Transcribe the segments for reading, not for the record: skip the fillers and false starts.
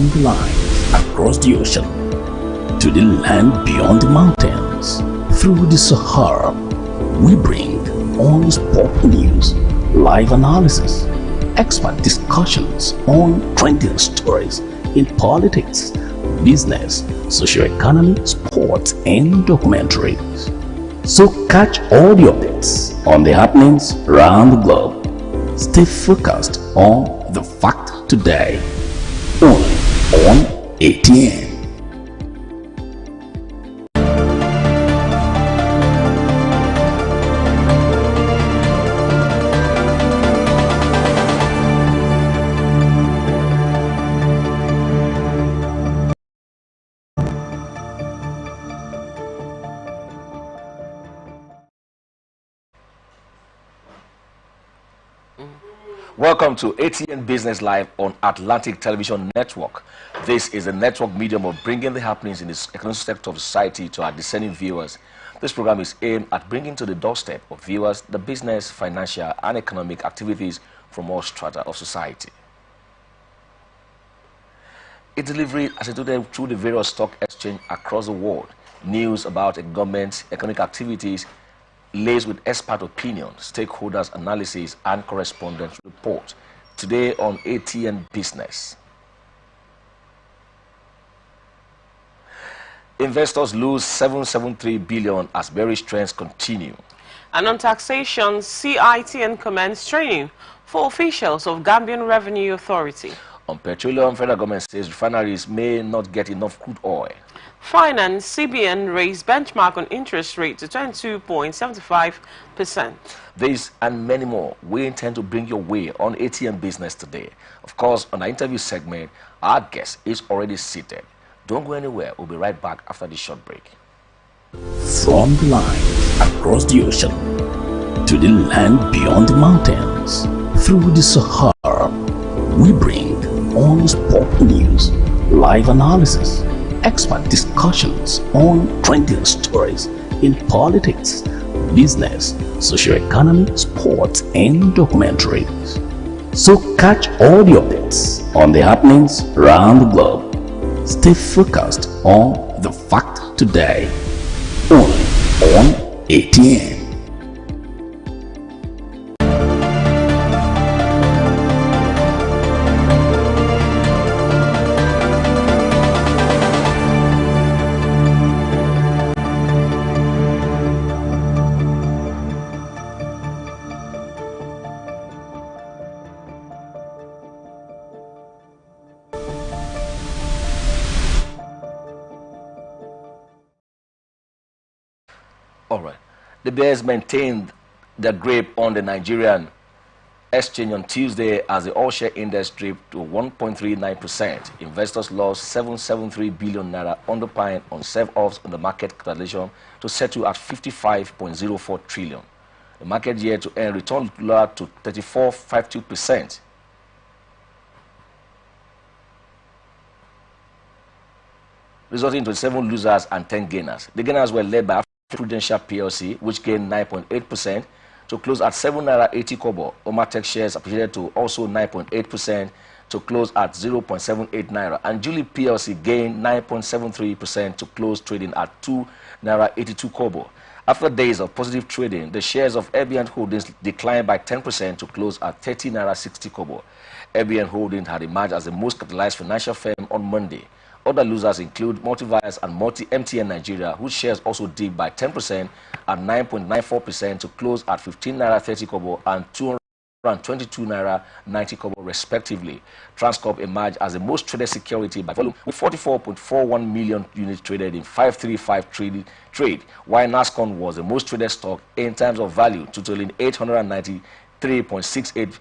From the lines across the ocean to the land beyond the mountains, through the Sahara, we bring on sport news, live analysis, expert discussions on trending stories in politics, business, socio-economy, sports, and documentaries. So catch all the updates on the happenings around the globe. Stay focused on the fact today, only on ATN. Welcome to Atn Business Live on Atlantic Television Network. This is a network medium of bringing the happenings in the economic sector of society to our discerning viewers. This program is aimed at bringing to the doorstep of viewers the business, financial, and economic activities from all strata of society. It delivered as it did through the various stock exchange across the world. News about government economic activities, laced with expert opinion, stakeholders analysis, and correspondence report. Today on Atn Business. Investors lose 773 billion as bearish trends continue. And on taxation, CITN commends training for officials of Gambian Revenue Authority. On petroleum, federal government says refineries may not get enough crude oil. Finance, CBN raised benchmark on interest rate to 22.75%. This and many more we intend to bring your way on ATN Business today. Of course, on our interview segment, our guest is already seated. Don't go anywhere. We'll be right back after this short break. From the lines across the ocean to the land beyond the mountains, through the Sahara, we bring on sport news, live analysis, expert discussions on trending stories in politics, business, socio-economy, sports, and documentaries. So catch all the updates on the happenings around the globe. Stay focused on the fact today, only on ATN. All right. The bears maintained their grip on the Nigerian exchange on Tuesday as the all-share index dipped to 1.39%. Investors lost 773 billion naira underpinned on sell-offs on the market capitalization to settle at 55.04 trillion. The market year-to-end returned lower to 34.52%. Resulting in 27 losers and 10 gainers. The gainers were led by Prudential PLC, which gained 9.8% to close at 7 naira 80 kobo. Omatech shares appreciated to also 9.8% to close at 0.78 naira. And Julie PLC gained 9.73% to close trading at 2 naira 82 kobo. After days of positive trading, the shares of ABN Holdings declined by 10% to close at 30 naira 60 kobo. ABN Holdings had emerged as the most capitalized financial firm on Monday. Other losers include Multivirus and MTN Nigeria, whose shares also dipped by 10% at 9.94% to close at 15 naira 30 kobo and 222 naira 90 kobo respectively. Transcorp emerged as the most traded security by volume with 44.41 million units traded in 535 trade, while NASCON was the most traded stock in terms of value, totaling 893.68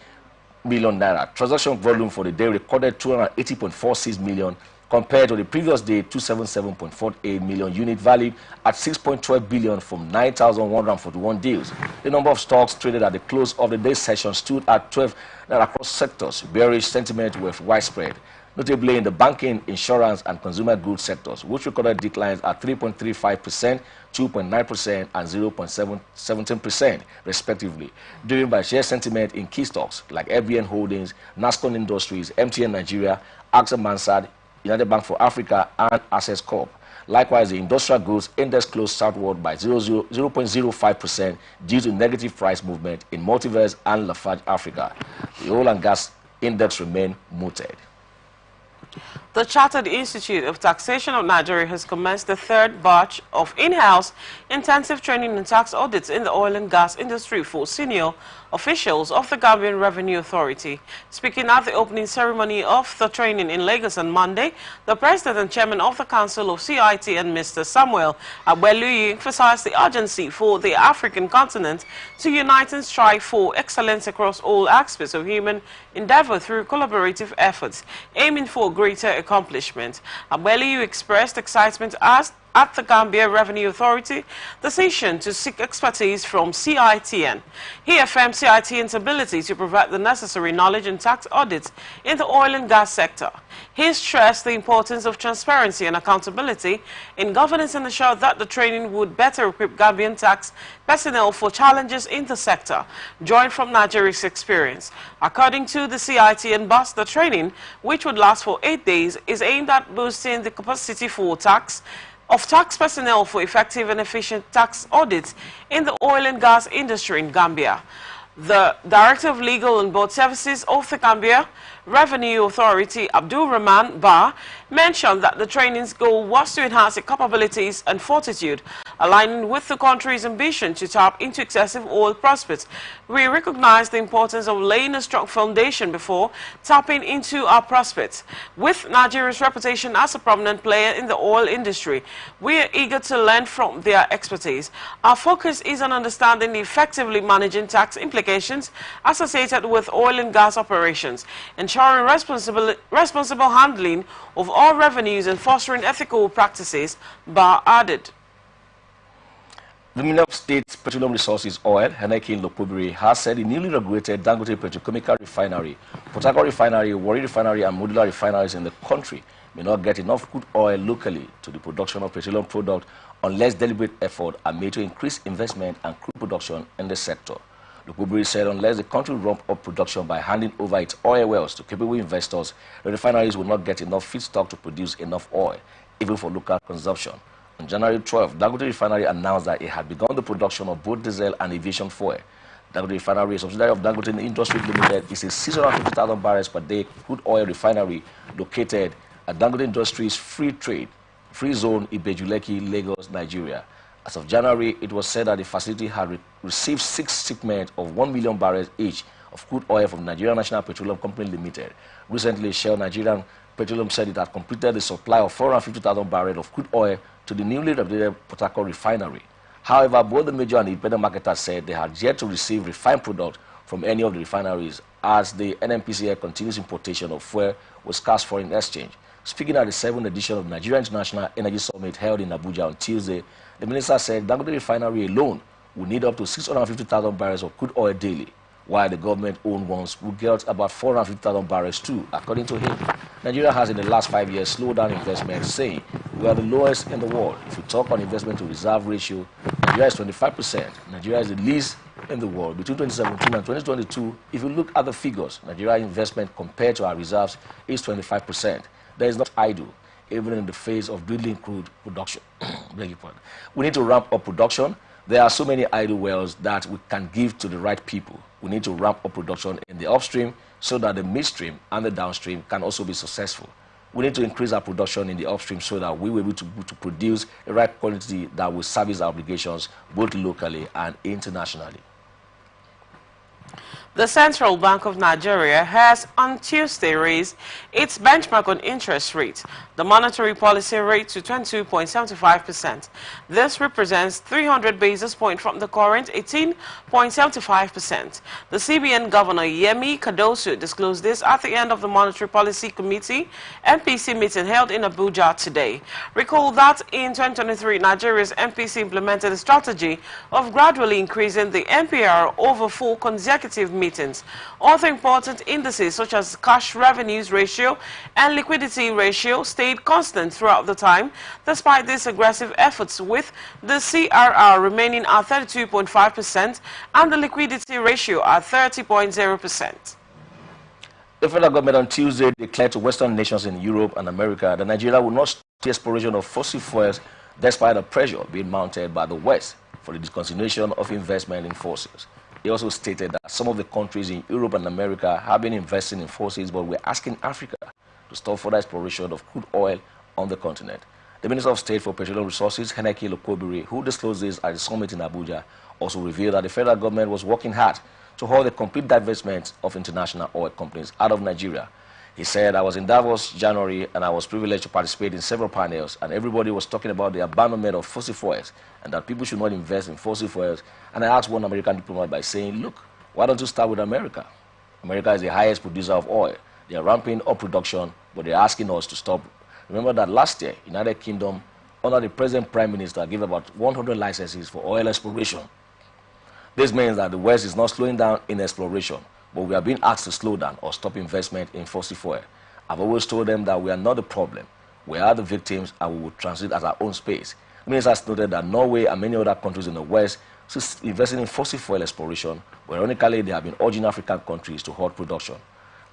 million naira. Transaction volume for the day recorded 280.46 million compared to the previous day, 277.48 million unit valued at 6.12 billion from 9,141 deals. The number of stocks traded at the close of the day session stood at 12 across sectors. Bearish sentiment was widespread, notably in the banking, insurance, and consumer goods sectors, which recorded declines at 3.35%, 2.9%, and 0.17% respectively, driven by share sentiment in key stocks like ABN Holdings, NASCON Industries, MTN Nigeria, AXA Mansard, United Bank for Africa, and Access Corp. Likewise, the industrial goods index closed southward by 0.05% due to negative price movement in Multiverse and Lafarge Africa. The oil and gas index remained muted. The Chartered Institute of Taxation of Nigeria has commenced the third batch of in-house intensive training and tax audits in the oil and gas industry for senior officials of the Gambian Revenue Authority. Speaking at the opening ceremony of the training in Lagos on Monday, the President and Chairman of the Council of CITN, Mr. Samuel Abeluyi, emphasized the urgency for the African continent to unite and strive for excellence across all aspects of human endeavor through collaborative efforts, aiming for greater accomplishment. Abeluyi expressed excitement at the Gambia Revenue Authority decision to seek expertise from CITN. He affirmed CITN's ability to provide the necessary knowledge and tax audits in the oil and gas sector. He stressed the importance of transparency and accountability in governance and assured that the training would better equip Gambian tax personnel for challenges in the sector, drawing from Nigeria's experience. According to the CITN boss, the training, which would last for 8 days, is aimed at boosting the capacity for tax personnel for effective and efficient tax audits in the oil and gas industry in Gambia. The Director of Legal and Board Services of the Gambia Revenue Authority, Abdul Rahman Ba, mentioned that the training's goal was to enhance its capabilities and fortitude, aligning with the country's ambition to tap into excessive oil prospects. We recognize the importance of laying a strong foundation before tapping into our prospects. With Nigeria's reputation as a prominent player in the oil industry, we are eager to learn from their expertise. Our focus is on understanding effectively managing tax implications associated with oil and gas operations, ensuring responsible handling of all revenues and fostering ethical practices, Ba added. The Minister of State Petroleum Resources Oil, Heneke Lokpobiri, has said the newly regulated Dangote Petrochemical Refinery, Port Harcourt Refinery, Warri Refinery, and modular refineries in the country may not get enough crude oil locally to the production of petroleum products unless deliberate efforts are made to increase investment and crude production in the sector. Lokpobiri said unless the country ramp up production by handing over its oil wells to capable investors, the refineries will not get enough feedstock to produce enough oil, even for local consumption. On January 12, Dangote Refinery announced that it had begun the production of both diesel and aviation fuel. Dangote Refinery, a subsidiary of Dangote Industries Limited, is a 650,000 barrels per day crude oil refinery located at Dangote Industries Free Zone, Ibejuleki, Lagos, Nigeria. As of January, it was said that the facility had received 6 shipments of 1 million barrels each of crude oil from Nigeria National Petroleum Company Limited. Recently, Shell Nigerian Petroleum said it had completed the supply of 450,000 barrels of crude oil to the newly regulated Port Harcourt Refinery. However, both the major and the independent marketers said they had yet to receive refined product from any of the refineries as the NNPCL continues importation of fuel with scarce foreign exchange. Speaking at the 7th edition of Nigeria International Energy Summit held in Abuja on Tuesday, the minister said Dangote Refinery alone will need up to 650,000 barrels of crude oil daily, while the government-owned ones will get about 450,000 barrels too, according to him. Nigeria has in the last 5 years slowed down investment, saying we are the lowest in the world. If you talk on investment to reserve ratio, Nigeria is 25%. Nigeria is the least in the world. Between 2017 and 2022, if you look at the figures, Nigeria investment compared to our reserves is 25%. That is not idle, even in the face of dwindling crude production. We need to ramp up production. There are so many idle wells that we can give to the right people. We need to ramp up production in the upstream so that the midstream and the downstream can also be successful. We need to increase our production in the upstream so that we will be able to produce the right quality that will service our obligations both locally and internationally. The Central Bank of Nigeria has on Tuesday raised its benchmark on interest rate, the monetary policy rate, to 22.75%. This represents 300 basis points from the current 18.75%. The CBN Governor Yemi Cardoso disclosed this at the end of the Monetary Policy Committee MPC meeting held in Abuja today. Recall that in 2023, Nigeria's MPC implemented a strategy of gradually increasing the MPR over 4 consecutive meetings. Other important indices such as cash revenues ratio and liquidity ratio stayed constant throughout the time, despite these aggressive efforts, with the CRR remaining at 32.5% and the liquidity ratio at 30.0%. The federal government on Tuesday declared to Western nations in Europe and America that Nigeria will not stop the exploration of fossil fuels despite the pressure being mounted by the West for the discontinuation of investment in fossils. He also stated that some of the countries in Europe and America have been investing in fossils, but we're asking Africa to stop further exploration of crude oil on the continent. The Minister of State for Petroleum Resources, Heneke Lokobiri, who disclosed this at the summit in Abuja, also revealed that the federal government was working hard to halt the complete divestment of international oil companies out of Nigeria. He said, I was in Davos January and I was privileged to participate in several panels, and everybody was talking about the abandonment of fossil fuels and that people should not invest in fossil fuels. And I asked one American diplomat by saying, look, why don't you start with America? America is the highest producer of oil. They are ramping up production, but they're asking us to stop. Remember that last year, United Kingdom, under the present Prime Minister, gave about 100 licenses for oil exploration. This means that the West is not slowing down in exploration, but we are being asked to slow down or stop investment in fossil fuel. I've always told them that we are not the problem. We are the victims and we will transit at our own space. The minister has noted that Norway and many other countries in the West are investing in fossil fuel exploration, but ironically, they have been urging African countries to halt production.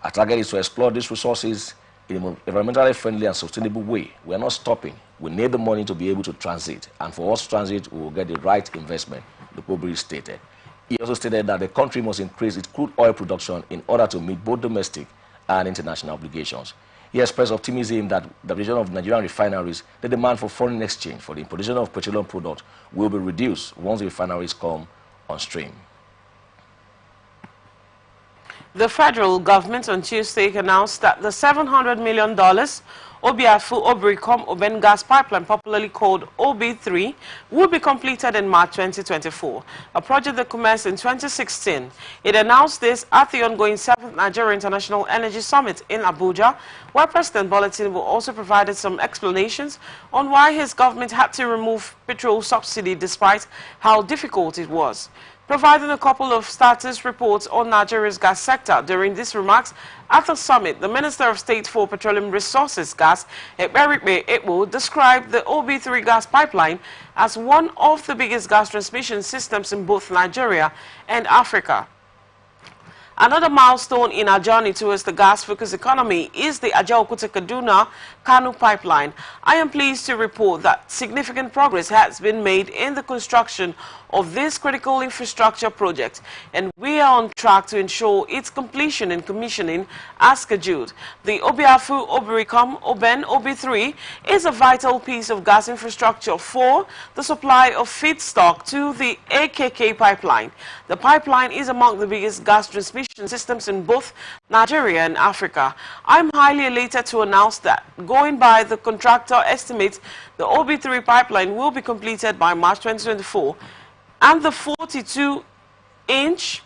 Our target is to explore these resources in an environmentally friendly and sustainable way. We are not stopping. We need the money to be able to transit, and for us to transit, we will get the right investment, the Lokobiri stated. He also stated that the country must increase its crude oil production in order to meet both domestic and international obligations. He expressed optimism that the region of Nigerian refineries, the demand for foreign exchange for the importation of petroleum products will be reduced once the refineries come on stream. The federal government on Tuesday announced that the $700 million Obiafu Obricom Oben gas pipeline, popularly called OB3, will be completed in March 2024, a project that commenced in 2016. It announced this at the ongoing 7th Nigeria International Energy Summit in Abuja, where President Bola Tinubu also provided some explanations on why his government had to remove petrol subsidy despite how difficult it was. Providing a couple of status reports on Nigeria's gas sector during these remarks at the summit, the Minister of State for Petroleum Resources, Gas, Ekberikpe Ekpo, described the OB3 gas pipeline as one of the biggest gas transmission systems in both Nigeria and Africa. Another milestone in our journey towards the gas-focused economy is the Ajaokuta-Kaduna-Kano pipeline. I am pleased to report that significant progress has been made in the construction of this critical infrastructure project, and we are on track to ensure its completion and commissioning as scheduled. The Obiafu Obricom Oben OB3 is a vital piece of gas infrastructure for the supply of feedstock to the AKK pipeline. The pipeline is among the biggest gas transmission systems in both Nigeria and Africa. I'm highly elated to announce that, going by the contractor estimates, the OB3 pipeline will be completed by March 2024. And the 42-inch,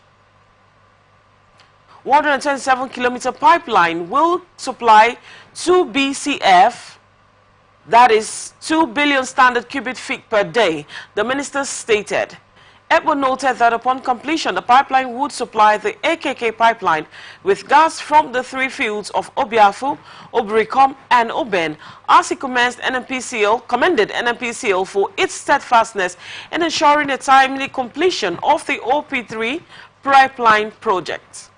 127-kilometer pipeline will supply 2 BCF, that is 2 billion standard cubic feet per day, the minister stated. Ekpo noted that upon completion, the pipeline would supply the AKK pipeline with gas from the three fields of Obiafu, Obricom, and Oben, as he commended NNPCL for its steadfastness in ensuring the timely completion of the OP3 pipeline project.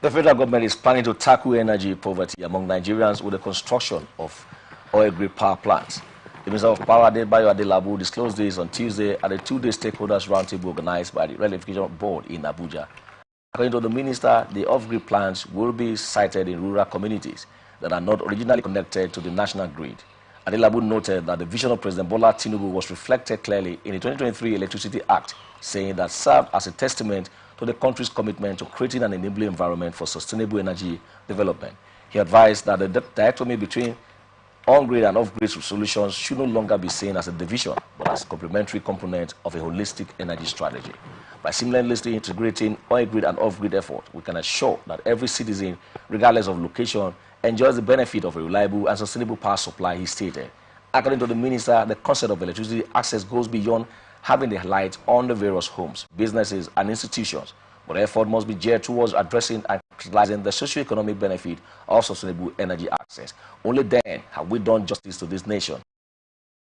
The federal government is planning to tackle energy poverty among Nigerians with the construction of oil-grade power plants. The Minister of Power, Adebayo Adelabu, disclosed this on Tuesday at a two-day stakeholders roundtable organized by the Ratification Board in Abuja. According to the minister, the off-grid plants will be sited in rural communities that are not originally connected to the national grid. Adelabu noted that the vision of President Bola Tinubu was reflected clearly in the 2023 Electricity Act, saying that served as a testament to the country's commitment to creating an enabling environment for sustainable energy development. He advised that the dichotomy between on-grid and off-grid solutions should no longer be seen as a division, but as a complementary component of a holistic energy strategy. By seamlessly integrating on-grid and off-grid effort, we can assure that every citizen, regardless of location, enjoys the benefit of a reliable and sustainable power supply, he stated. According to the minister, the concept of electricity access goes beyond having the light on the various homes, businesses, and institutions, but effort must be geared towards addressing and capitalizing the socio-economic benefit of sustainable energy access. Only then have we done justice to this nation.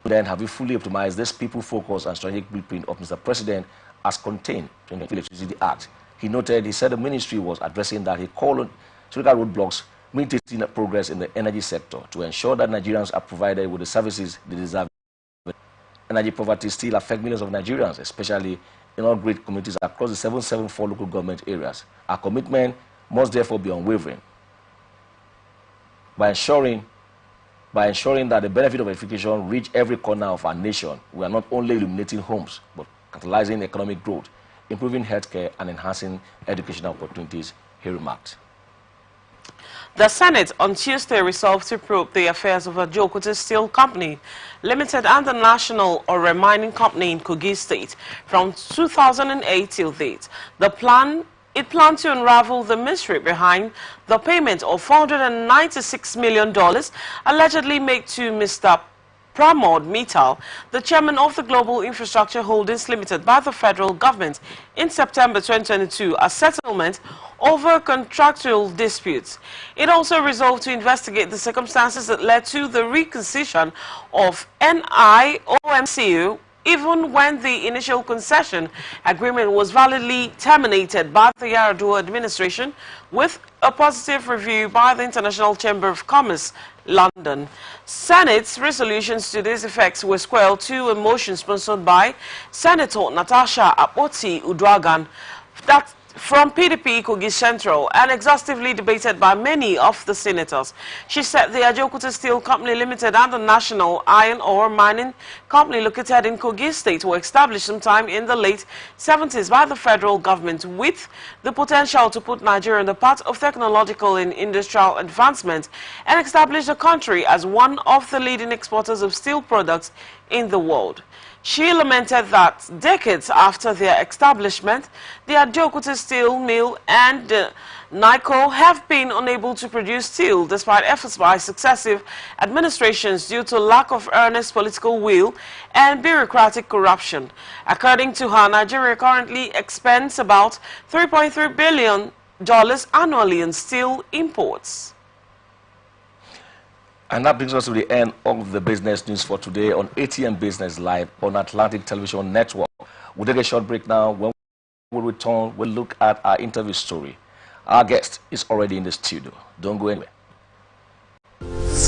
Then have we fully optimized this people-focused and strategic blueprint of Mr. President as contained in the Electricity Act. He said the ministry was addressing that. He called on critical roadblocks, mitigating progress in the energy sector to ensure that Nigerians are provided with the services they deserve. Energy poverty still affects millions of Nigerians, especially in all great communities across the 774 local government areas. Our commitment must therefore be unwavering by ensuring that the benefit of electrification reach every corner of our nation. We are not only illuminating homes, but catalyzing economic growth, improving healthcare, and enhancing educational opportunities, he remarked. The Senate on Tuesday resolved to probe the affairs of Ajokuta Steel Company Limited and the National Ore Mining Company in Kogi State from 2008 till date. It planned to unravel the mystery behind the payment of $496 million allegedly made to Mr. Pramod Mittal, the chairman of the Global Infrastructure Holdings Limited by the federal government in September 2022 as settlement over contractual disputes. It also resolved to investigate the circumstances that led to the requisition of NIOMCU even when the initial concession agreement was validly terminated by the Yar'Adua administration with a positive review by the International Chamber of Commerce, London. Senate's resolutions to this effect were squelched to a motion sponsored by Senator Natasha Akpoti-Uduaghan from PDP Kogi Central and exhaustively debated by many of the senators. She said the Ajokuta Steel Company Limited and the National Iron Ore Mining Company located in Kogi State were established sometime in the late 70s by the federal government with the potential to put Nigeria on the path of technological and industrial advancement and establish the country as one of the leading exporters of steel products in the world. She lamented that decades after their establishment, the Ajokuta Steel Mill and NICO have been unable to produce steel despite efforts by successive administrations due to lack of earnest political will and bureaucratic corruption. According to her, Nigeria currently expends about $3.3 billion annually in steel imports. And that brings us to the end of the business news for today on Atn Business Live on Atlantic Television Network. We'll take a short break now. When we return, we'll look at our interview story. Our guest is already in the studio. Don't go anywhere.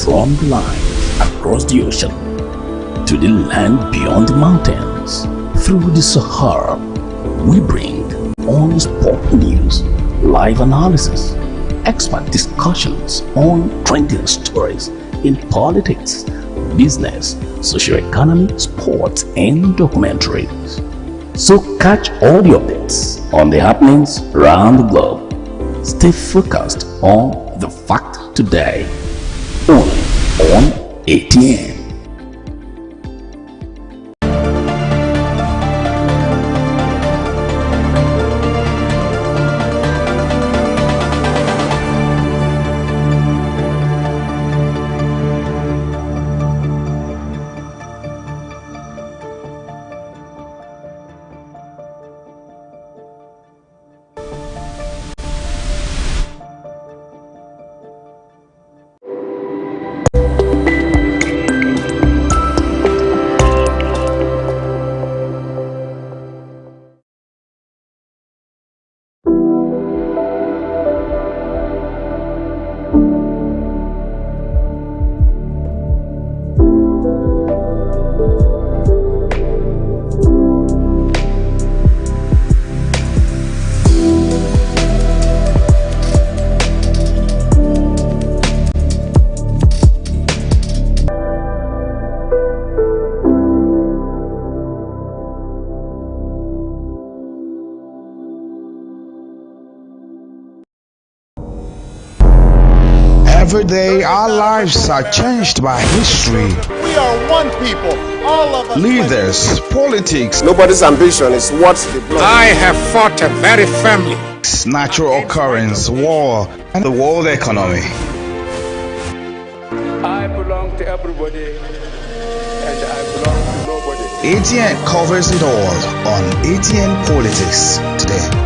From the line across the ocean to the land beyond the mountains, through the Sahara, we bring on-spot news, live analysis, expert discussions on trending stories in politics, business, social economy, sports, and documentaries. So catch all the updates on the happenings around the globe. Stay focused on the fact today, only on ATN. Every day, our lives are changed by history. We are one people, all of us. Leaders, politics, Nobody's ambition is what's the blood. I have fought a very firmly. natural occurrence, war, and the world economy. I belong to everybody and I belong to nobody. ATN covers it all on ATN Politics today.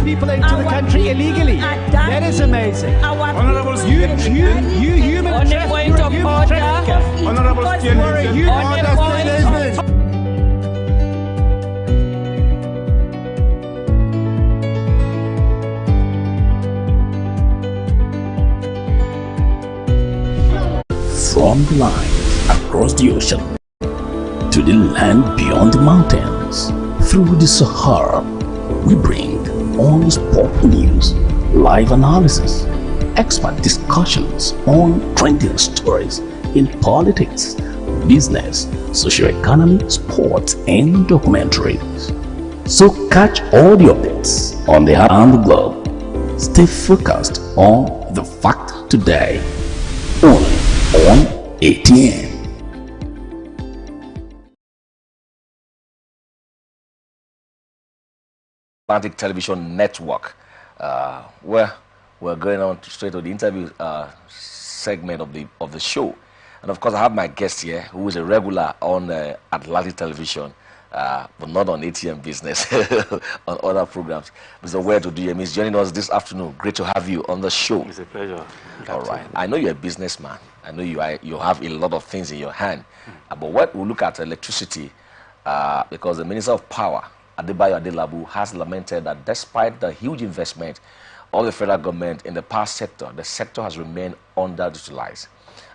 People into the country illegally. That is amazing. Honorables, You human On the point of order. Honorable State, you understand. From the line across the ocean to the land beyond the mountains, through the Sahara, we bring honest pop news, live analysis, expert discussions on trending stories in politics, business, social economy, sports, and documentaries. So catch all the updates on the around the globe. Stay focused on the fact today. Only on ATN. Atlantic Television Network, where we're going on straight to the interview segment of the show. And of course, I have my guest here, who is a regular on Atlantic Television, but not on ATN Business, on other programs. Mr. Weduduye is joining us this afternoon. Great to have you on the show. It's a pleasure. All right. I know you're a businessman. I know you have a lot of things in your hand. But what we look at electricity, because the Minister of Power, Adebayo Adelabu, has lamented that despite the huge investment of the federal government in the power sector, the sector has remained underutilized.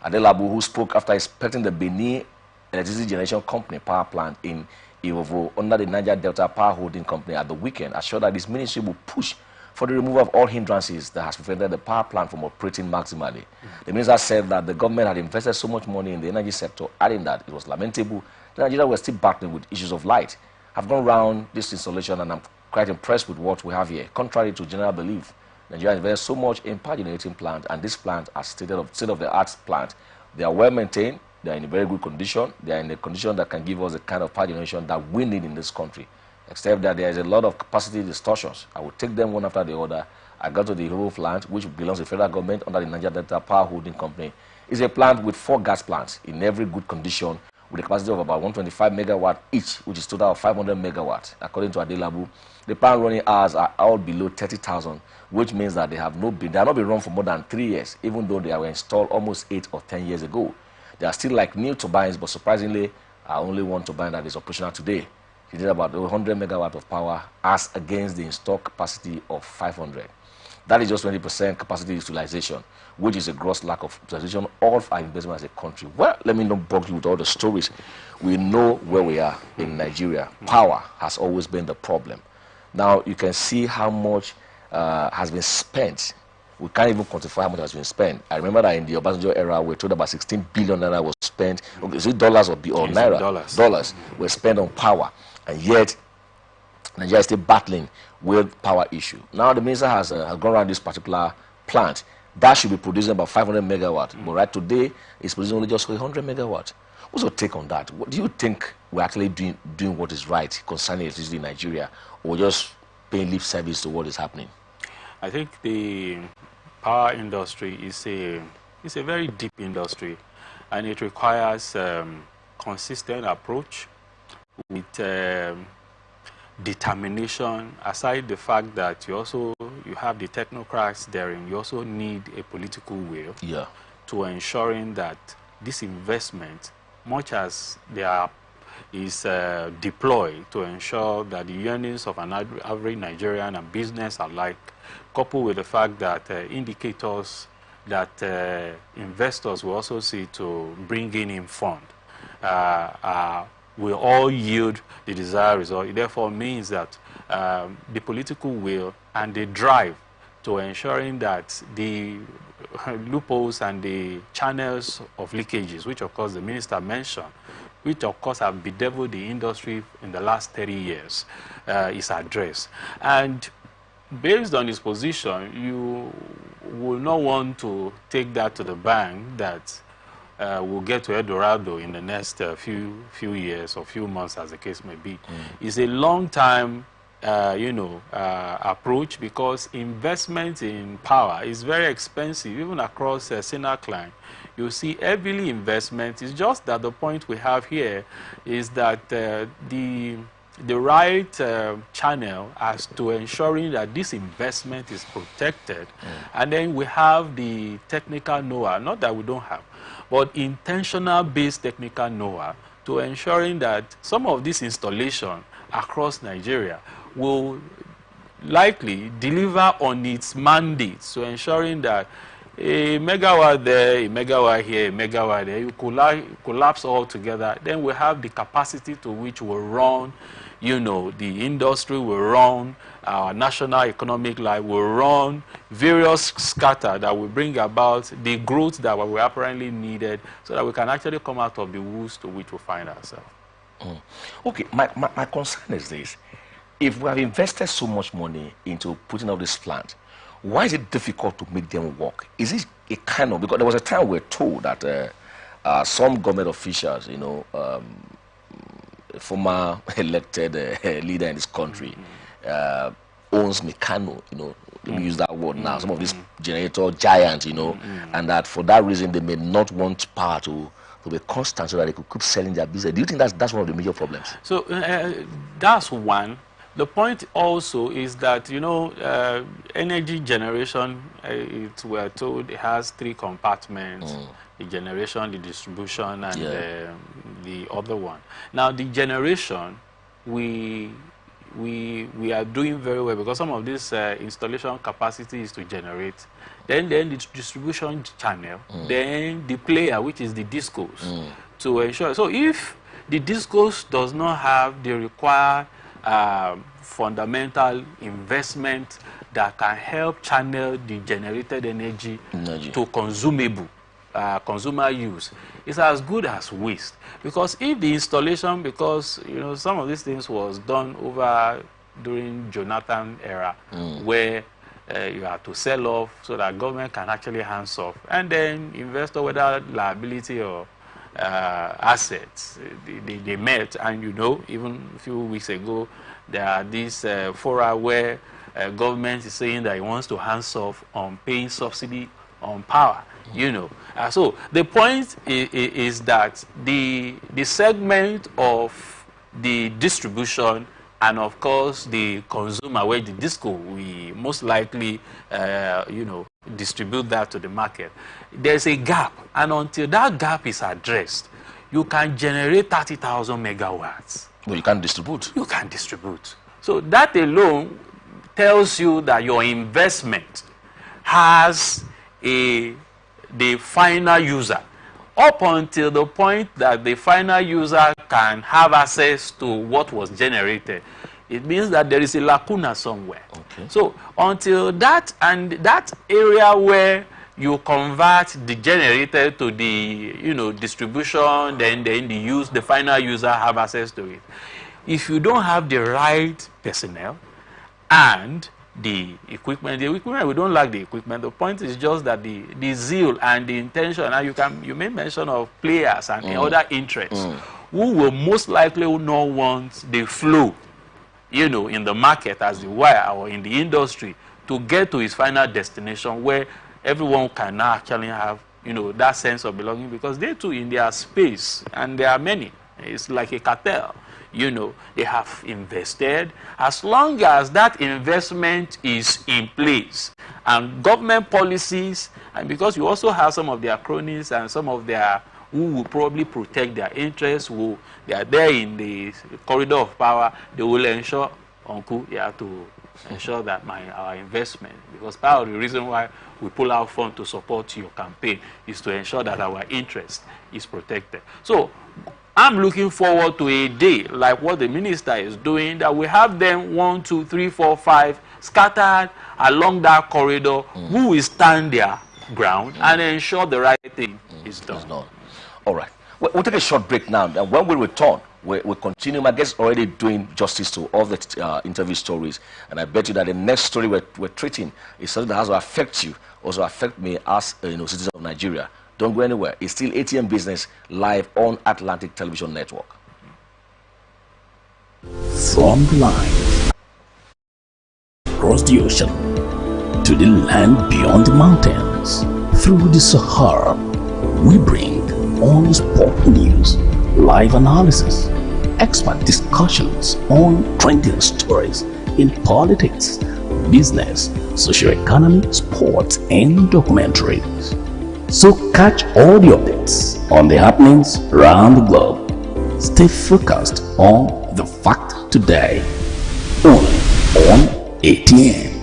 Adelabu, who spoke after inspecting the Benin Electricity Generation Company power plant in Iwovo under the Niger Delta Power Holding Company at the weekend, assured that his ministry will push for the removal of all hindrances that has prevented the power plant from operating maximally. The minister said that the government had invested so much money in the energy sector, adding that it was lamentable that Nigeria was still battling with issues of light. I've gone around this installation and I'm quite impressed with what we have here. Contrary to general belief, Nigeria invested so much in power generating plant, and this plant are state-of-the-art plant. They are well maintained, they are in a very good condition, they are in a condition that can give us the kind of power generation that we need in this country. Except that there is a lot of capacity distortions. I will take them one after the other. I got to the Iwovo plant, which belongs to the federal government under the Niger Delta Power Holding Company. It's a plant with 4 gas plants in every good condition, with a capacity of about 125 megawatt each, which is total of 500 megawatt. According to Adelabu, the plant running hours are all below 30,000, which means that they have not been run for more than 3 years, even though they were installed almost 8 or 10 years ago. They are still like new turbines, but surprisingly, only one turbine that is operational today. It did about 100 megawatt of power as against the installed capacity of 500. That is just 20% capacity utilization, which is a gross lack of utilization of our investment as a country. Well, let me not bug you with all the stories. We know where we are in Nigeria. Power has always been the problem. Now, you can see how much has been spent. We can't even quantify how much has been spent. I remember that in the Obasanjo era, we were told about 16 billion naira was spent. Okay, is it dollars or naira? Dollars were spent on power. And yet, Nigeria is still battling with power issue. Now the minister has gone around this particular plant. That should be producing about 500 megawatt. But right today, it's producing only just 100 megawatt. What's your take on that? What do you think we're actually doing what is right concerning electricity in Nigeria, or just paying lip service to what is happening? I think the power industry is a very deep industry, and it requires consistent approach with determination. Aside the fact that you have the technocrats therein, you also need a political will to ensuring that this investment, much as there is deployed to ensure that the yearnings of an average Nigerian and business alike, coupled with the fact that indicators that investors will also see to bring in fund will all yield the desired result. It therefore means that the political will and the drive to ensuring that the loopholes and the channels of leakages, which of course the minister mentioned, which of course have bedeviled the industry in the last 30 years, is addressed. And based on his position, you will not want to take that to the bank that we'll get to El Dorado in the next few years or few months, as the case may be. It's a long time, approach, because investment in power is very expensive, even across Sinacline. You see heavily investment. It's just that the point we have here is that the the right channel as to ensuring that this investment is protected. And then we have the technical know-how, not that we don't have, but intentional based technical know-how to ensuring that some of this installation across Nigeria will likely deliver on its mandates, so ensuring that a megawatt there, a megawatt here, a megawatt there, you collapse all together, then we have the capacity to which will run, you know, the industry will run, our national economic life will run, various scatter that will bring about the growth that we apparently needed so that we can actually come out of the woes to which we find ourselves. Okay, my concern is this. If we have invested so much money into putting out this plant, why is it difficult to make them work? Is it a kind of, because there was a time we were told that some government officials, you know, a former elected leader in this country owns Mecano, you know, we use that word now, some of these generator giants, you know, and that for that reason they may not want power to be constant so that they could keep selling their business. Do you think that's one of the major problems? So that's one. The point also is that, you know, energy generation, we're told it has 3 compartments, the generation, the distribution, and the other one. Now, the generation, we are doing very well because some of this installation capacity is to generate. Then the distribution channel, then the player, which is the discos, to ensure. So if the discos does not have the required fundamental investment that can help channel the generated energy to consumable, consumer use, it's as good as waste. Because if the installation, because you know some of these things was done over during Jonathan era, where you have to sell off so that government can actually hands off, and then investor, whether liability or assets, they met. And you know, even a few weeks ago, there are these fora where government is saying that it wants to hands off on paying subsidy on power. You know, so the point is that the segment of the distribution and of course the consumer, where the disco we most likely you know, distribute that to the market, there's a gap, and until that gap is addressed, you can generate 30,000 megawatts. Well, you can't distribute. You can distribute. So that alone tells you that your investment has the final user, up until the point that the final user can have access to what was generated. It means that there is a lacuna somewhere. Okay. So until that, and that area where you convert the generator to the, you know, distribution, then the final user have access to it. If you don't have the right personnel and the equipment, we don't lack the equipment. The point is just that the zeal and the intention, and you made mention of players and other interests who will most likely not want the flow, you know, in the market as the wire or in the industry to get to its final destination, where everyone can now actually have, you know, that sense of belonging, because they too in their space, and there are many. It's like a cartel. You know, they have invested. As long as that investment is in place and government policies, and because you also have some of their cronies and some of their who will probably protect their interests, who they are there in the corridor of power, they will ensure, Uncle, you have to ensure that our investment, because part of the reason why we pull out funds to support your campaign is to ensure that our interest is protected. So I'm looking forward to a day like what the minister is doing, that we have them 1, 2, 3, 4, 5 scattered along that corridor, who will stand their ground and ensure the right thing is done. All right. We'll take a short break now, and when we return, we'll continue. My guest already doing justice to all the interview stories, and I bet you that the next story we're treating is something that has to affect you, also affect me as a citizen of Nigeria. Don't go anywhere. It's still ATN Business live on Atlantic Television Network. From the line across the ocean to the land beyond the mountains, through the Sahara, we bring on-spot news, live analysis, expert discussions on trending stories in politics, business, social economy, sports, and documentaries. So catch all the updates on the happenings around the globe. Stay focused on the fact today, only on ATN.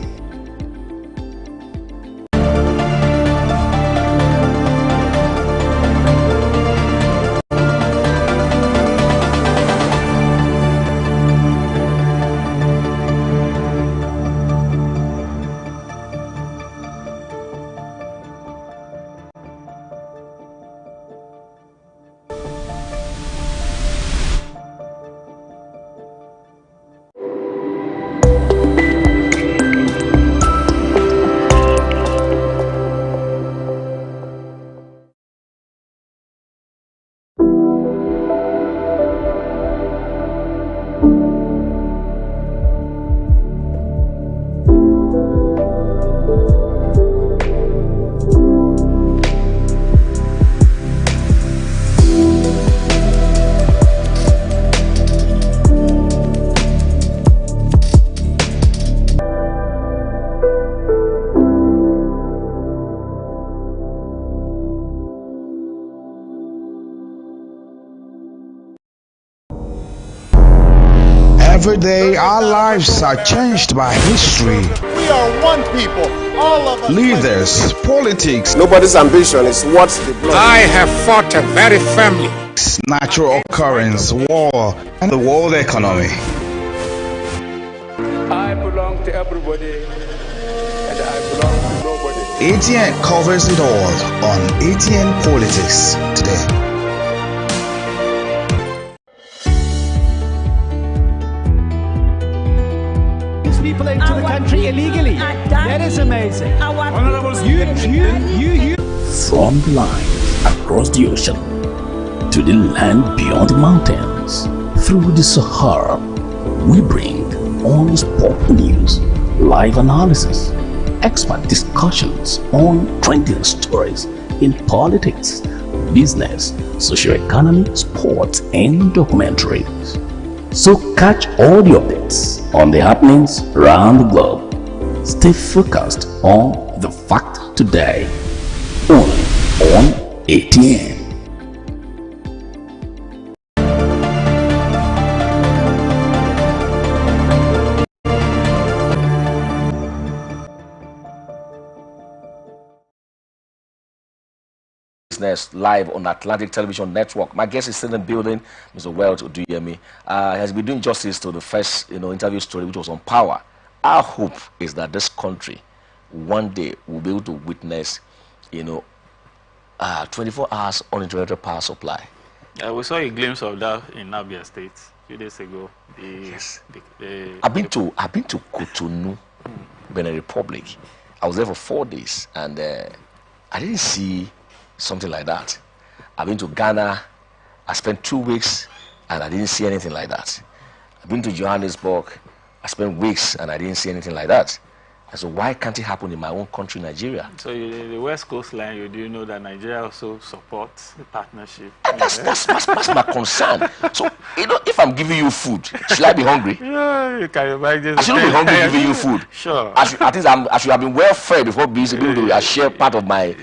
Every day, our lives are changed by history. We are one people, all of us. Leaders, politics, Nobody's ambition is what's the blood. I have fought a very family. natural occurrence, war, and the world economy. I belong to everybody, and I belong to nobody. ATN covers it all on ATN Politics today. People into the country illegally. That is amazing. Honorables, you. From the line across the ocean to the land beyond the mountains, through the Sahara, we bring honest pop news, live analysis, expert discussions on trending stories in politics, business, social economy, sports, and documentaries. So catch all the updates on the happenings around the globe. Stay focused on the fact today, only on ATN. Business live on Atlantic Television Network. My guest is still in the building, Mr. Welch Oduyemi. He has been doing justice to the first, interview story, which was on power. Our hope is that this country one day will be able to witness, 24 hours uninterrupted power supply. We saw a glimpse of that in Abia State a few days ago. Yes. I've been to Cotonou, Benin Republic. I was there for 4 days, and I didn't see something like that. I've been to Ghana. I spent 2 weeks, and I didn't see anything like that. I've been to Johannesburg. I spent weeks, and I didn't see anything like that. And so why can't it happen in my own country, Nigeria? So the West Coast line, you do know that Nigeria also supports the partnership. And that's my concern. So, if I'm giving you food, should I be hungry? Yeah, you can imagine. I shouldn't be hungry giving you food. Sure. I should have been well fed before being able to share part of my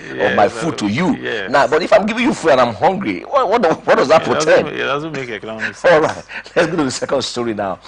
food to you. Yes. Now, but if I'm giving you food and I'm hungry, what does that portend? It doesn't make economic sense. All right, let's go to the second story now.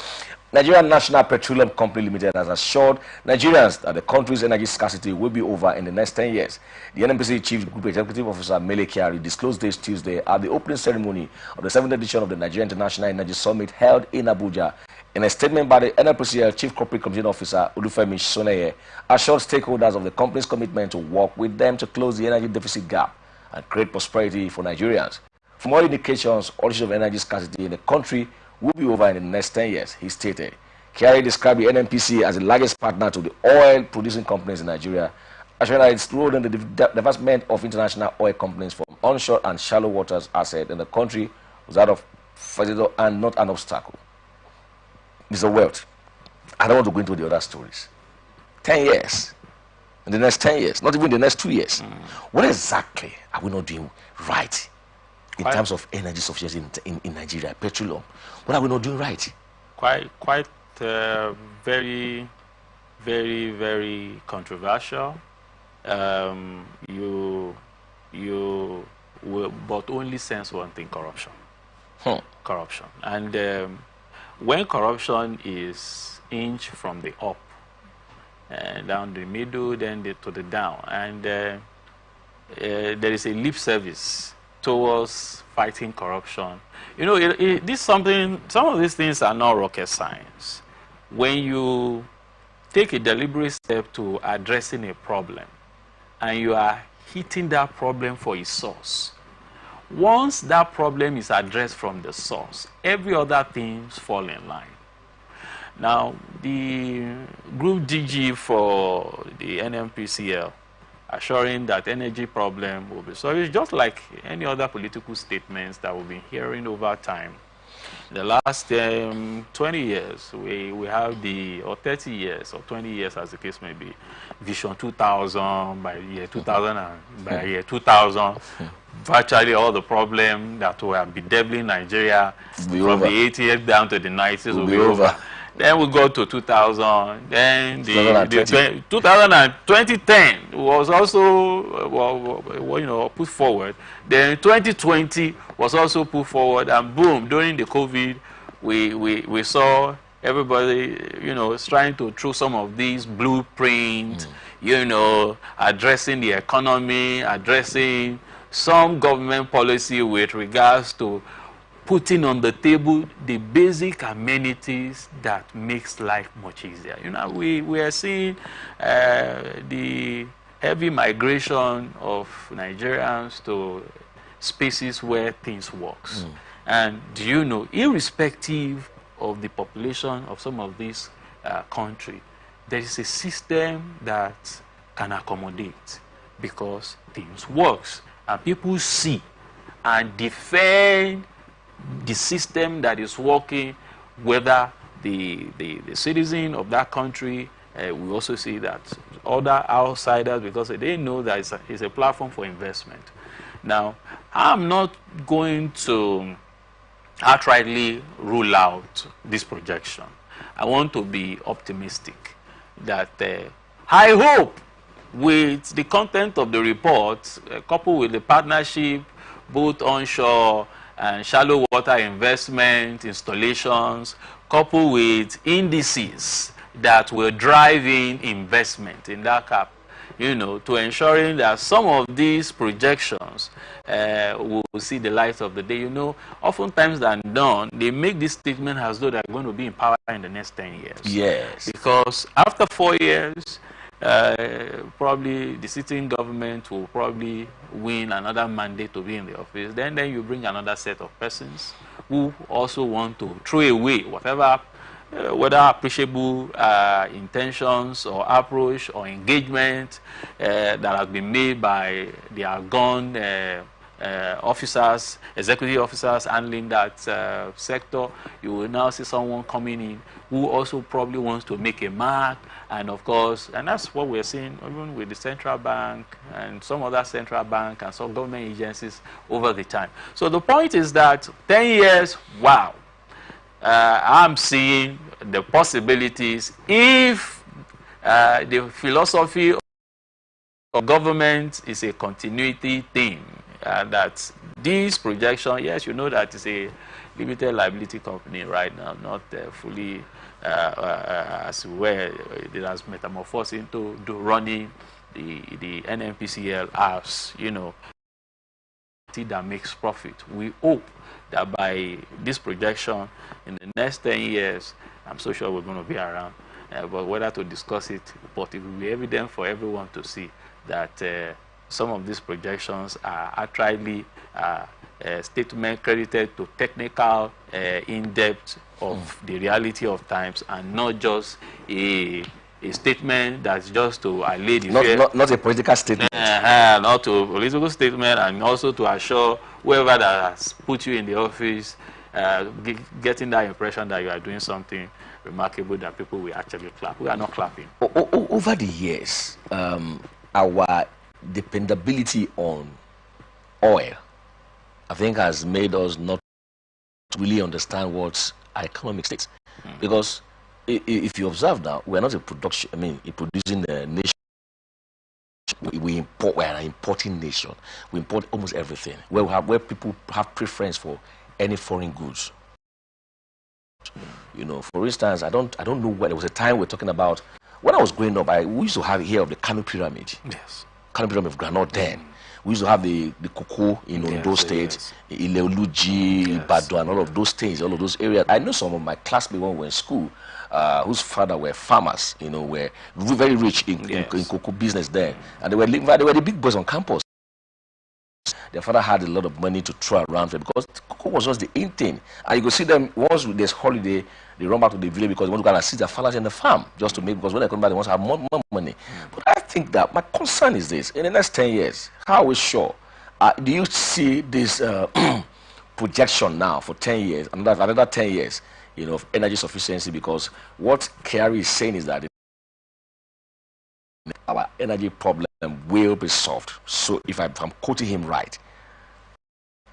Nigerian National Petroleum Company Limited has assured Nigerians that the country's energy scarcity will be over in the next 10 years. The NNPC Chief Group Executive Officer Mele Kyari disclosed this Tuesday at the opening ceremony of the 7th edition of the Nigerian International Energy Summit held in Abuja. In a statement by the NNPCL Chief Corporate Commission Officer Olufemi Soneye, assured stakeholders of the company's commitment to work with them to close the energy deficit gap and create prosperity for Nigerians. From all indications, all issues of energy scarcity in the country will be over in the next 10 years, he stated. Kyari described the NNPC as the largest partner to the oil-producing companies in Nigeria, assuring that its role in the divestment of international oil companies from onshore and shallow waters assets in the country was that of feasible and not an obstacle. Mr. Welt, I don't want to go into the other stories. 10 years. In the next 10 years, not even the next 2 years. What exactly are we not doing right? in terms of energy sufficiency in Nigeria, petroleum? What are we not doing right? Quite very, very, very controversial. You will but only sense one thing: corruption. Corruption. And when corruption is inch from the up, down the middle, then to the down, and there is a lip service towards fighting corruption. You know, some of these things are not rocket science. When you take a deliberate step to addressing a problem, and you are hitting that problem for its source, once that problem is addressed from the source, every other things fall in line. Now, the group DG for the NMPCL assuring that energy problem will be solved, it's just like any other political statements that we've been hearing over time. The last 20 years, we have or 30 years, or 20 years as the case may be, Vision 2000, by year 2000, and by year 2000, virtually all the problems that were bedeviling Nigeria from the 80s down to the 90s will be over. Then we go to 2000. Then 2010 was also put forward. Then 2020 was also put forward, and boom! During the COVID, we saw everybody trying to throw some of these blueprints, addressing the economy, addressing some government policy with regards to putting on the table the basic amenities that makes life much easier. We are seeing the heavy migration of Nigerians to spaces where things works. And do you know, irrespective of the population of some of these countries, there is a system that can accommodate because things works, and people see and defend the system that is working, whether the citizen of that country, we also see that other outsiders, because they know that it's a platform for investment. Now, I'm not going to outrightly rule out this projection. I want to be optimistic that I hope with the content of the report, coupled with the partnership, both onshore and shallow water investment installations, coupled with indices that will drive in investment in that cap, to ensuring that some of these projections will see the light of the day. Oftentimes than done, they make this statement as though they're going to be in power in the next 10 years. Yes. Because after 4 years, probably the sitting government will probably win another mandate to be in the office. Then you bring another set of persons who also want to throw away whatever, whether appreciable intentions or approach or engagement that has been made by the outgone officers, executive officers handling that sector. You will now see someone coming in who also probably wants to make a mark, and of course, and that's what we're seeing even with the central bank and some other central bank and some government agencies over the time. So the point is that 10 years, wow, I'm seeing the possibilities if the philosophy of government is a continuity thing. That this projection, yes, that it's a limited liability company right now, not fully as where it has metamorphosed into running the NMPCL as, that makes profit. We hope that by this projection, in the next 10 years, I'm so sure we're going to be around, but whether to discuss it, but it will be evident for everyone to see that some of these projections are actually statement credited to technical in-depth of the reality of times, and not just a statement that's just to allay the fear. Not a political statement. Not a political statement, and also to assure whoever that has put you in the office, getting that impression that you are doing something remarkable that people will actually clap. We are not clapping. Over the years, our dependability on oil I think has made us not really understand what our economic state. Because if you observe now, we're not a production, a producing nation. We import, we're an importing nation. We import almost everything. Where people have preference for any foreign goods. You know, for instance, I don't know where there was a time we're talking about when I was growing up. We used to have here of the Kano Pyramid. Yes. Kano Pyramid of Granite then. We used to have the cocoa in those states, Ileoluji, Ibadan, and all of those things, all of those areas. I know some of my classmates when we were in school, whose father were farmers, you know, were very rich in cocoa business there, and they were the big boys on campus. Their father had a lot of money to throw around because cocoa was just the in thing, and you could see them once there's holiday, they run back to the village because they want to go and see their fathers in the farm just to make, because when they come back they want to have more money. But I think that my concern is this: in the next 10 years, how are we sure? Do you see this projection now for 10 years, another 10 years, you know, of energy sufficiency? Because what Kerry is saying is that our energy problem will be solved. So if I'm quoting him right,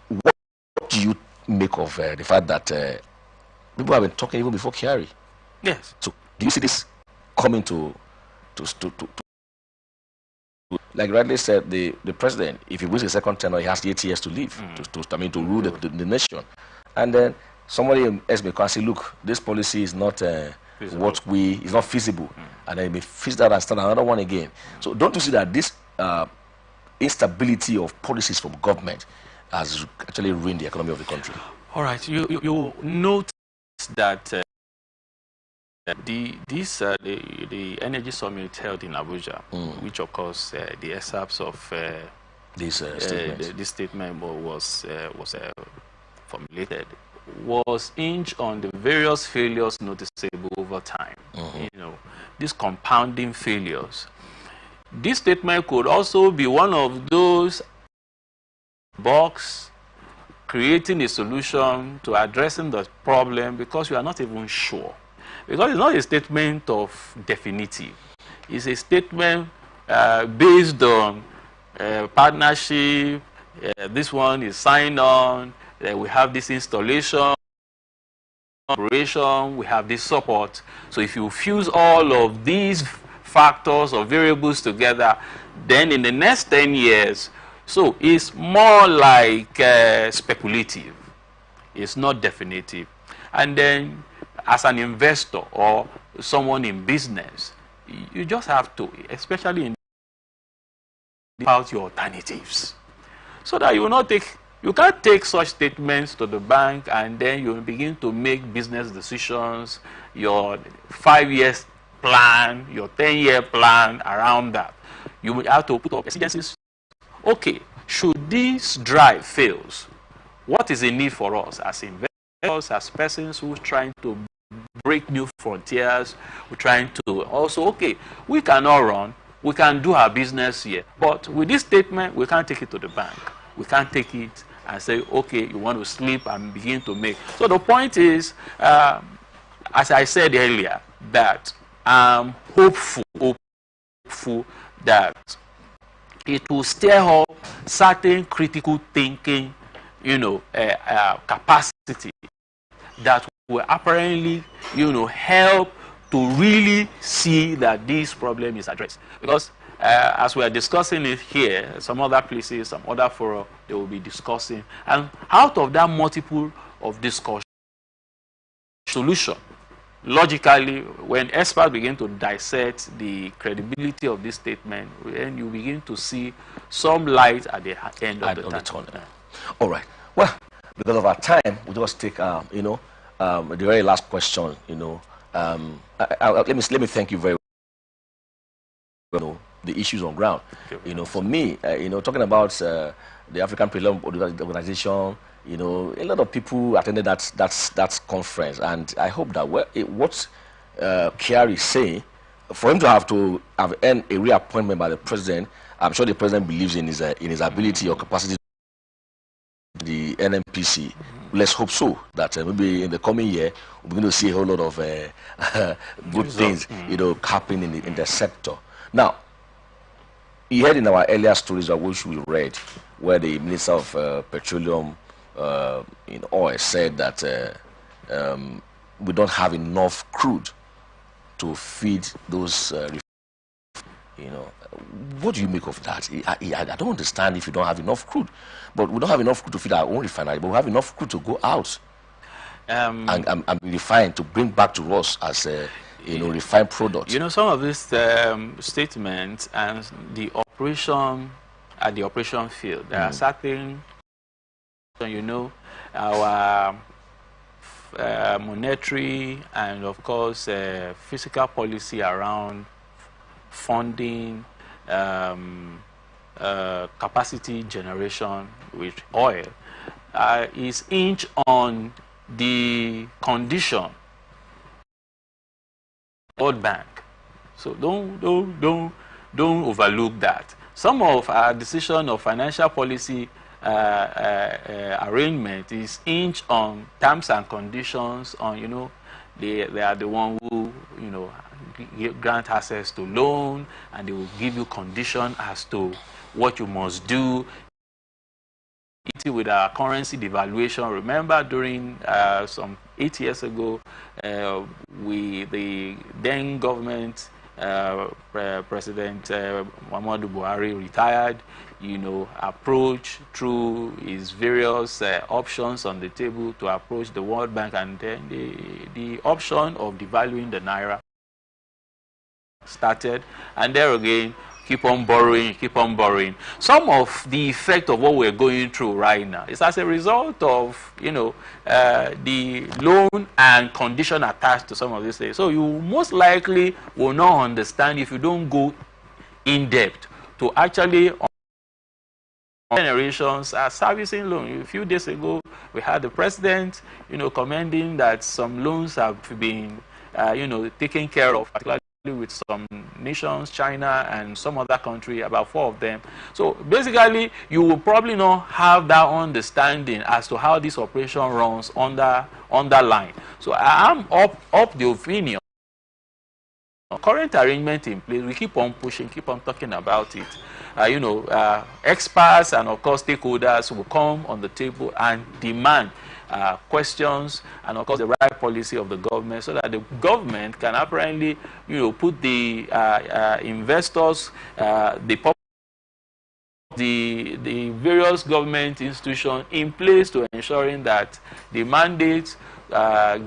what do you make of the fact that people have been talking even before Kerry? Yes. So do you see this coming to like rightly said, the president, if he wins a second term, he has 8 years to live, to rule the nation. And then somebody else may come say, look, this policy is not is not feasible. And then he may fix that and start another one again. So don't you see that this instability of policies from government has actually ruined the economy of the country? All right, you note that the energy summit held in Abuja, which of course the excerpts of this statement was formulated, was hinged on the various failures noticeable over time. You know, these compounding failures. This statement could also be one of those box creating a solution to addressing the problem because you are not even sure. Because it's not a statement of definitive. It's a statement based on partnership. This one is signed on. We have this installation, operation, we have this support. So if you fuse all of these factors or variables together, then in the next 10 years, so it's more like speculative. It's not definitive. And then as an investor or someone in business, you just have to, especially in about your alternatives, so that you will not take, you can't take such statements to the bank and then you begin to make business decisions, your 5-year plan, your 10-year plan around that. You will have to put up exigencies. Okay, should this drive fails, what is the need for us as investors, as persons who are trying to break new frontiers? We're trying to also, okay, we cannot run, we can do our business here, but with this statement, we can't take it to the bank. We can't take it and say, okay, you want to sleep and begin to make. So the point is, as I said earlier, that I'm hopeful that it will stir up certain critical thinking, you know, capacity that will apparently, you know, help to really see that this problem is addressed. Because as we are discussing it here, some other places, some other fora, they will be discussing. And out of that multiple of discussion, solution, logically, when experts begin to dissect the credibility of this statement, then you begin to see some light at the end of the tunnel. All right. Well, because of our time, we just take, you know, the very last question, you know. Let me thank you very much. You know, the issues on ground. You know, for me, you know, talking about the African Petroleum Organization, you know, a lot of people attended that conference, and I hope that what Kerry is saying, for him to have earned a reappointment by the president, I'm sure the president believes in his ability or capacity. The NNPC. Let's hope so that maybe in the coming year we're going to see a whole lot of good things, you know, happening in the sector. Now, you heard in our earlier stories which we read, where the Minister of Petroleum in oil said that we don't have enough crude to feed those. What do you make of that? I don't understand if you don't have enough crude, but we don't have enough crude to feed our own refinery, but we have enough crude to go out and refine to bring back to us as a refined product. Some of these statements and the operation at the operation field, there are certain, our monetary and of course fiscal policy around funding capacity generation with oil is hinged on the condition World Bank. So don't overlook that. Some of our decision of financial policy arrangement is hinged on terms and conditions on they are the one who grant access to loan, and they will give you condition as to what you must do. With our currency devaluation, remember during some 8 years ago, the then government, President Muhammadu Buhari retired, approach through his various options on the table to approach the World Bank, and then the option of devaluing the naira started, and there again, keep on borrowing, keep on borrowing. Some of the effect of what we're going through right now is as a result of, the loan and condition attached to some of these things. So you most likely will not understand if you don't go in depth to actually generations are servicing loan. A few days ago, we had the president, commending that some loans have been, taken care of, particularly with some nations, China and some other country, about 4 of them. So basically, you will probably not have that understanding as to how this operation runs underline. So I am up the opinion. Current arrangement in place, we keep on pushing, keep on talking about it. Experts and of course stakeholders will come on the table and demand questions and of course the right policy of the government, so that the government can apparently put the investors, the various government institutions in place to ensuring that the mandate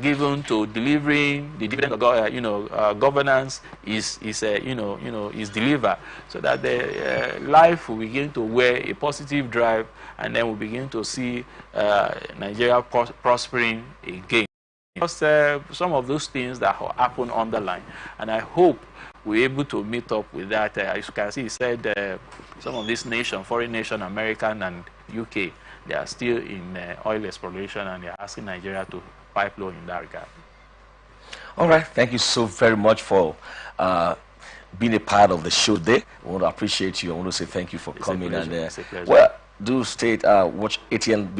given to delivering the dividend governance is delivered, so that the life will begin to wear a positive drive, and then we'll begin to see Nigeria prospering again. Because some of those things that happen on the line, and I hope we're able to meet up with that. As you can see, he said some of these nations, foreign nations, American and UK, they are still in oil exploration, and they're asking Nigeria to pipe low in that regard. All right, thank you so very much for being a part of the show today. I want to appreciate you. I want to say thank you for coming. It's a pleasure. Well, do state watch Atn Business.